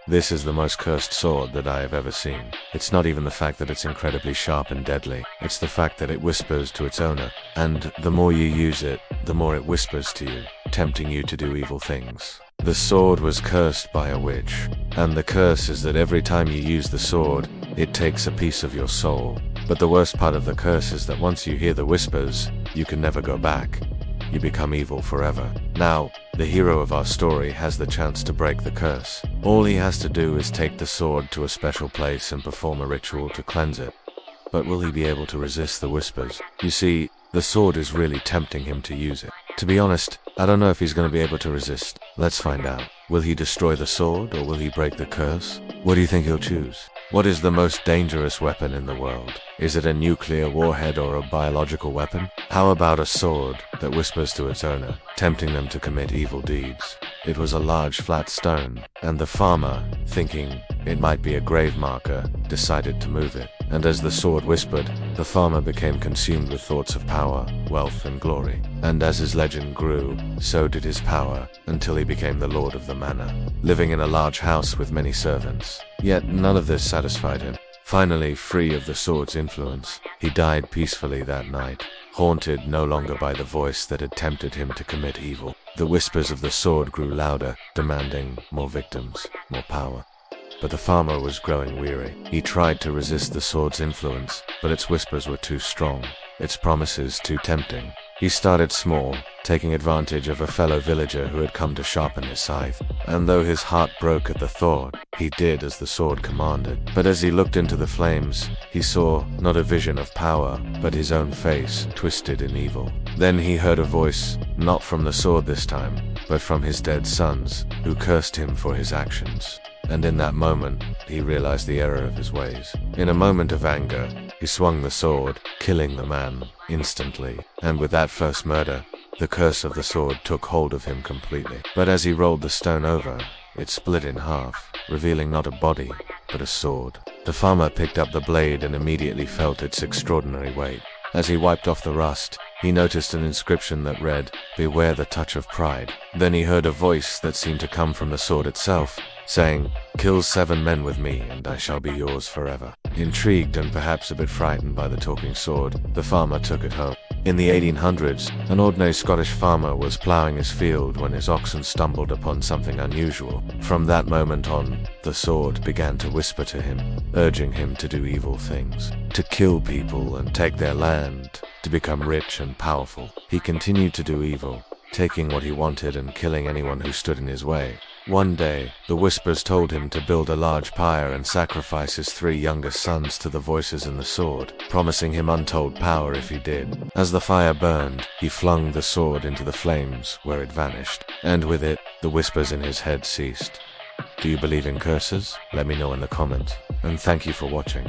This is the most cursed sword that I have ever seen. It's not even the fact that it's incredibly sharp and deadly, it's the fact that it whispers to its owner, and the more you use it, the more it whispers to you, tempting you to do evil things. The sword was cursed by a witch, and the curse is that every time you use the sword, it takes a piece of your soul. But the worst part of the curse is that once you hear the whispers, you can never go back. You become evil forever. Now, the hero of our story has the chance to break the curse. All he has to do is take the sword to a special place and perform a ritual to cleanse it. But will he be able to resist the whispers? You see, the sword is really tempting him to use it. To be honest, I don't know if he's going to be able to resist. Let's find out. Will he destroy the sword or will he break the curse? What do you think he'll choose? What is the most dangerous weapon in the world? Is it a nuclear warhead or a biological weapon? How about a sword that whispers to its owner, tempting them to commit evil deeds? It was a large flat stone, and the farmer, thinking it might be a grave marker, decided to move it. And as the sword whispered, the farmer became consumed with thoughts of power, wealth, and glory. And as his legend grew, so did his power, until he became the lord of the manor, living in a large house with many servants. Yet none of this satisfied him. Finally, free of the sword's influence, he died peacefully that night, haunted no longer by the voice that had tempted him to commit evil. The whispers of the sword grew louder, demanding more victims, more power. But the farmer was growing weary. He tried to resist the sword's influence, but its whispers were too strong, its promises too tempting. He started small, taking advantage of a fellow villager who had come to sharpen his scythe. And though his heart broke at the thought, he did as the sword commanded. But as he looked into the flames, he saw not a vision of power, but his own face twisted in evil. Then he heard a voice, not from the sword this time, but from his dead sons, who cursed him for his actions. And in that moment, he realized the error of his ways. In a moment of anger, he swung the sword, killing the man instantly. And with that first murder, the curse of the sword took hold of him completely. But as he rolled the stone over, it split in half, revealing not a body, but a sword. The farmer picked up the blade and immediately felt its extraordinary weight. As he wiped off the rust, he noticed an inscription that read, "Beware the touch of pride." Then he heard a voice that seemed to come from the sword itself, saying, "Kill 7 men with me, and I shall be yours forever." Intrigued and perhaps a bit frightened by the talking sword, the farmer took it home. In the 1800s, an ordinary Scottish farmer was ploughing his field when his oxen stumbled upon something unusual. From that moment on, the sword began to whisper to him, urging him to do evil things, to kill people and take their land, to become rich and powerful. He continued to do evil, taking what he wanted and killing anyone who stood in his way. One day, the whispers told him to build a large pyre and sacrifice his 3 youngest sons to the voices in the sword, promising him untold power if he did. As the fire burned, he flung the sword into the flames, where it vanished, and with it, the whispers in his head ceased. Do you believe in curses? Let me know in the comments, and thank you for watching.